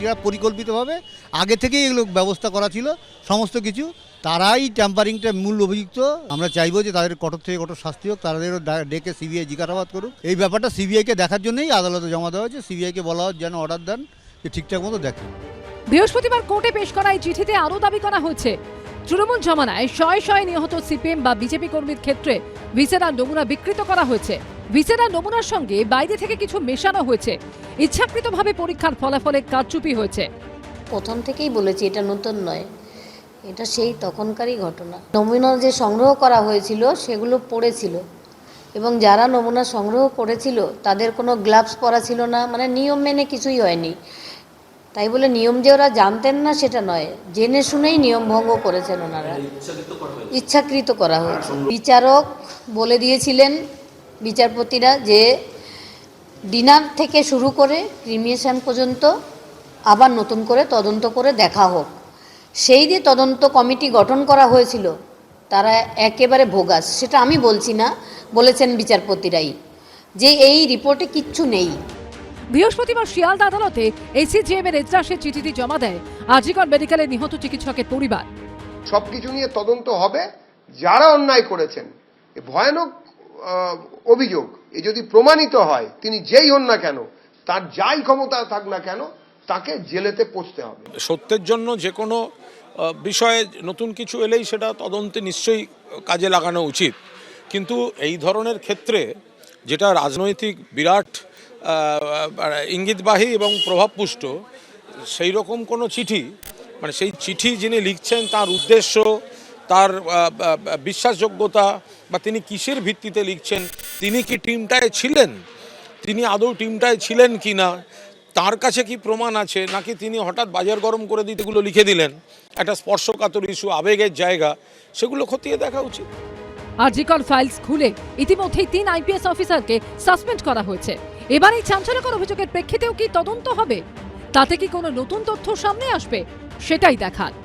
এরা পরিকল্পিতভাবে আগে থেকেই এগুলো ব্যবস্থা করা ছিল সমস্ত কিছু। তারাই ট্যাম্পারিংটা মূল অভিযুক্ত। আমরা চাইবো যে তাদের কঠোর থেকে কঠোর শাস্তি হোক, তাদেরও ডেকে সিবিআই জিজ্ঞাসাবাদ করুক। এই ব্যাপারটা সিবিআইকে দেখার জন্যই আদালতে জমা দেওয়া হয়েছে। সিবিআইকে বলা হোক যেন অর্ডার দেন যে ঠিকঠাক মতো দেখে। বৃহস্পতিবার কোর্টে পেশ করা এই চিঠিতে আরও দাবি করা হয়েছে, তৃণমূল জমানায় শয়ে শয়ে নিহত সিপিএম বা বিজেপি কর্মীর ক্ষেত্রে ভিসেরার নমুনা বিকৃত করা হয়েছে। ভিসেরার নমুনার সঙ্গে বাইরে থেকে কিছু মেশানো হয়েছে। ইচ্ছাকৃতভাবে পরীক্ষার ফলাফলে কারচুপি হয়েছে। প্রথম থেকেই বলেছি এটা নতুন নয়, এটা সেই তখনকারই ঘটনা। নমুনা যে সংগ্রহ করা হয়েছিল সেগুলো পড়েছিল এবং যারা নমুনা সংগ্রহ করেছিল তাদের কোনো গ্লাভস পরা ছিল না, মানে নিয়ম মেনে কিছুই হয়নি। তাই বলে নিয়ম যে ওরা জানতেন না সেটা নয়, জেনে শুনেই নিয়ম ভঙ্গ করেছেন ওনারা, ইচ্ছাকৃত করা হয়েছে। বিচারক বলে দিয়েছিলেন বিচারপতিরা যে ডিনার থেকে শুরু করে ক্রিমিয়েশন পর্যন্ত আবার নতুন করে তদন্ত করে দেখা হোক। সেই যে তদন্ত কমিটি গঠন করা হয়েছিল তারা একেবারে ভোগাস, সেটা আমি বলছি না, বলেছেন বিচারপতিরাই যে এই রিপোর্টে কিচ্ছু নেই। বৃহস্পতিবার শিয়ালদা আদালতে এসিজেএম এর এজলাসে চিঠিটি জমা দেয় আজিকর মেডিকেলে নিহত চিকিৎসকের পরিবার। সবকিছু নিয়ে তদন্ত হবে, যারা অন্যায় করেছেন এ ভয়ানক অভিযোগ এ যদি প্রমাণিত হয়, তিনি যেই হন না কেন, তার যাই ক্ষমতা থাক না কেন, তাকে জেলেতে পৌঁছতে হবে। সত্যের জন্য যে কোনো বিষয়ে নতুন কিছু এলেই সেটা তদন্তে নিশ্চয়ই কাজে লাগানো উচিত, কিন্তু এই ধরনের ক্ষেত্রে যেটা রাজনৈতিক বিরাট ইঙ্গিতবাহী এবং প্রভাবপুষ্ট সেই রকম কোনো চিঠি, মানে সেই চিঠি যিনি লিখছেন তার উদ্দেশ্য, তার বিশ্বাসযোগ্যতা বা তিনি কিসের ভিত্তিতে লিখছেন, তিনি কি টিমটায় ছিলেন, তিনি আদৌ টিমটায় ছিলেন কি না, তার কাছে কি প্রমাণ আছে, নাকি তিনি হঠাৎ বাজার গরম করে দিতে এগুলো লিখে দিলেন, একটা স্পর্শকাতর ইস্যু, আবেগের জায়গা, সেগুলো খতিয়ে দেখা উচিত। আজিকর ফাইলস খুলে ইতিমধ্যেই 3 আইপিএস অফিসারকে সাসপেন্ড করা হয়েছে। এবার এই চাঞ্চল্যকর অভিযোগের প্রেক্ষিতেও কি তদন্ত হবে? তাতে কি কোনো নতুন তথ্য সামনে আসবে? সেটাই দেখার।